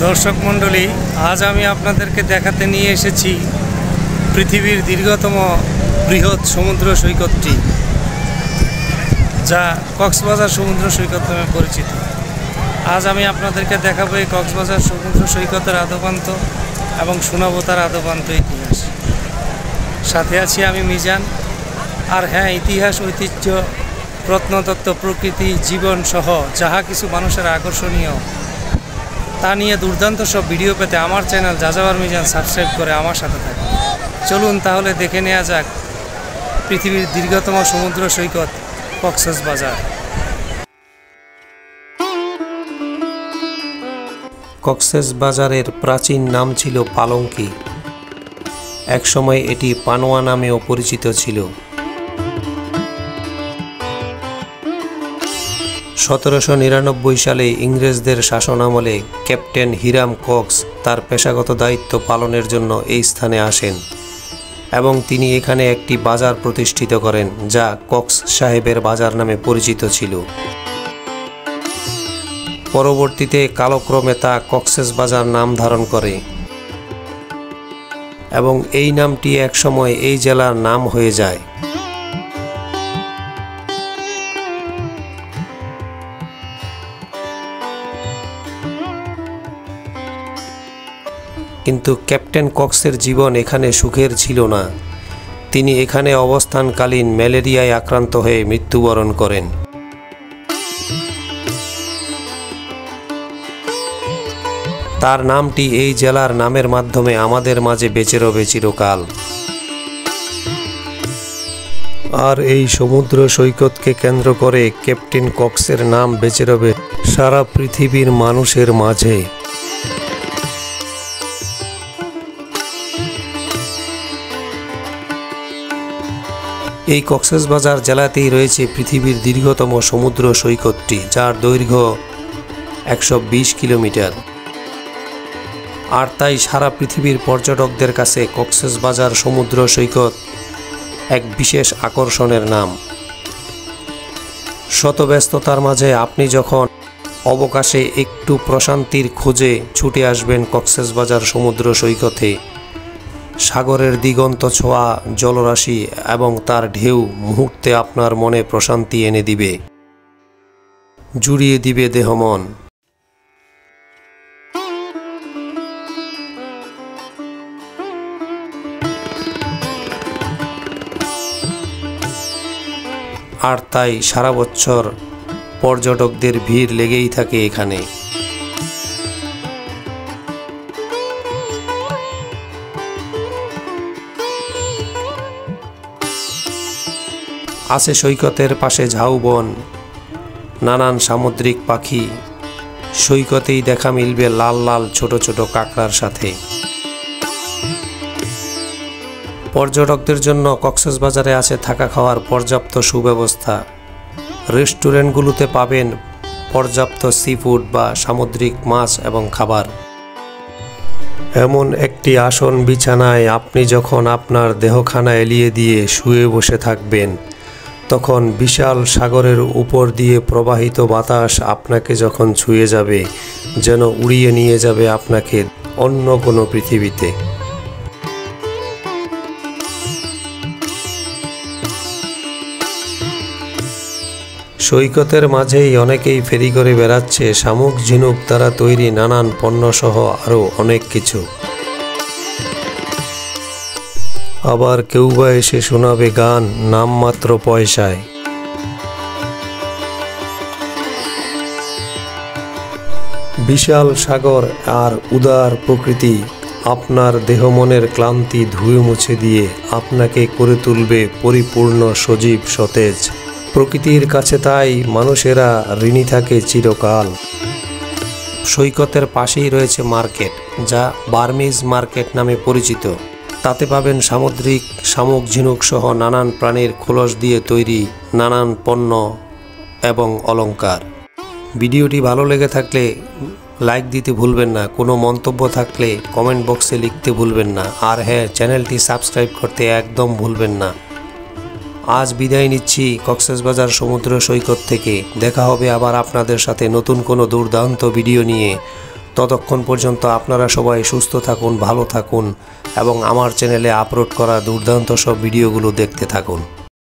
দর্শক মণ্ডলী, আজ আমি আপনাদেরকে দেখাতে নিয়ে এসেছি পৃথিবীর দীর্ঘতম বৃহৎ সমুদ্র সৈকতটি, যা কক্সবাজার সমুদ্র সৈকত নামে পরিচিত। আজ আমি আপনাদেরকে দেখাবো এই কক্সবাজার সমুদ্র সৈকতের আদ্যোপান্ত এবং শোনাবো তার আদ্যোপান্ত ইতিহাস। সাথে আছি আমি মিজান। আর হ্যাঁ, ইতিহাস, ঐতিহ্য, প্রত্নতত্ত্ব, প্রকৃতি, জীবন সহ যাহা কিছু মানুষের আকর্ষণীয় তা নিয়ে দুর্দান্ত সব ভিডিও পেতে আমার চ্যানেল যাযাবর মিজান সাবস্ক্রাইব করে আমার সাথে থাকুন। চলুন তাহলে দেখে নেওয়া যাক পৃথিবীর দীর্ঘতম সমুদ্র সৈকত কক্সবাজার। কক্সবাজারের প্রাচীন নাম ছিল পালঙ্কি। একসময় এটি পানোয়া নামেও পরিচিত ছিল। 1799 সালে ইংরেজদের শাসনামলে ক্যাপ্টেন হিরাম কক্স তার পেশাগত দায়িত্ব পালনের জন্য এই স্থানে আসেন এবং তিনি এখানে একটি বাজার প্রতিষ্ঠিত করেন, যা কক্স সাহেবের বাজার নামে পরিচিত ছিল। পরবর্তীতে কালক্রমে তা কক্সবাজার নাম ধারণ করে এবং এই নামটি একসময় এই জেলার নাম হয়ে যায়। কিন্তু ক্যাপ্টেন কক্সের জীবন এখানে সুখের ছিল না। তিনি এখানে অবস্থানকালীন ম্যালেরিয়ায় আক্রান্ত হয়ে মৃত্যুবরণ করেন। তার নামটি এই জেলার নামের মাধ্যমে আমাদের মাঝে বেঁচে রবে চিরকাল। আর এই সমুদ্র সৈকতকে কেন্দ্র করে ক্যাপ্টেন কক্সের নাম বেঁচে রবে সারা পৃথিবীর মানুষের মাঝে। এই কক্সবাজার জেলাতেই রয়েছে পৃথিবীর দীর্ঘতম সমুদ্র সৈকতটি, যার দৈর্ঘ্য 120 কিলোমিটার। আর তাই সারা পৃথিবীর পর্যটকদের কাছে কক্সবাজার সমুদ্র সৈকত এক বিশেষ আকর্ষণের নাম। শত ব্যস্ততার মাঝে আপনি যখন অবকাশে একটু প্রশান্তির খোঁজে ছুটে আসবেন কক্সবাজার সমুদ্র সৈকতে, সাগরের দিগন্ত ছোঁয়া জলরাশি এবং তার ঢেউ মুহূর্তে আপনার মনে প্রশান্তি এনে দিবে, জুড়িয়ে দিবে দেহ মন। আর তাই সারা বছর পর্যটকদের ভিড় লেগেই থাকে এখানে। আছে সৈকতের পাশে ঝাউবন, নানান সামুদ্রিক পাখি। সৈকতেই দেখা মিলবে লাল লাল ছোট ছোট কাঁকড়ার সাথে। পর্যটকদের জন্য কক্সবাজারে আছে থাকা খাওয়ার পর্যাপ্ত সুব্যবস্থা। রেস্টুরেন্টগুলোতে পাবেন পর্যাপ্ত সি ফুড বা সামুদ্রিক মাছ এবং খাবার। এমন একটি আসন বিছানায় আপনি যখন আপনার দেহখানা এলিয়ে দিয়ে শুয়ে বসে থাকবেন, তখন বিশাল সাগরের উপর দিয়ে প্রবাহিত বাতাস আপনাকে যখন ছুঁয়ে যাবে, যেন উড়িয়ে নিয়ে যাবে আপনাকে অন্য কোনো পৃথিবীতে। সৈকতের মাঝেই অনেকেই ফেরি করে বেড়াচ্ছে শামুক ঝিনুক দ্বারা তৈরি নানান পণ্য সহ আরও অনেক কিছু। আবার কেউ বা এসে শোনাবে গান নামমাত্র পয়সায়। বিশাল সাগর আর উদার প্রকৃতি আপনার দেহ মনের ক্লান্তি ধুয়ে মুছে দিয়ে আপনাকে করে তুলবে পরিপূর্ণ সজীব সতেজ। প্রকৃতির কাছে তাই মানুষেরা ঋণী থাকে চিরকাল। সৈকতের পাশেই রয়েছে মার্কেট, যা বার্মিজ মার্কেট নামে পরিচিত। তাতে পাবেন সামুদ্রিক শামুক ঝিনুক সহ নানান প্রাণীর খোলস দিয়ে তৈরি নানান পণ্য এবং অলংকার। ভিডিওটি ভালো লেগে থাকলে লাইক দিতে ভুলবেন না। কোনো মন্তব্য থাকলে কমেন্ট বক্সে লিখতে ভুলবেন না। আর হ্যাঁ, চ্যানেলটি সাবস্ক্রাইব করতে একদম ভুলবেন না। আজ বিদায় নিচ্ছি কক্সবাজার সমুদ্র সৈকত থেকে। দেখা হবে আবার আপনাদের সাথে নতুন কোনো দুর্দান্ত ভিডিও নিয়ে। ততক্ষণ পর্যন্ত আপনারা সবাই সুস্থ থাকুন, ভালো থাকুন এবং আমার চ্যানেলে আপলোড করা দুর্দান্ত সব ভিডিওগুলো দেখতে থাকুন।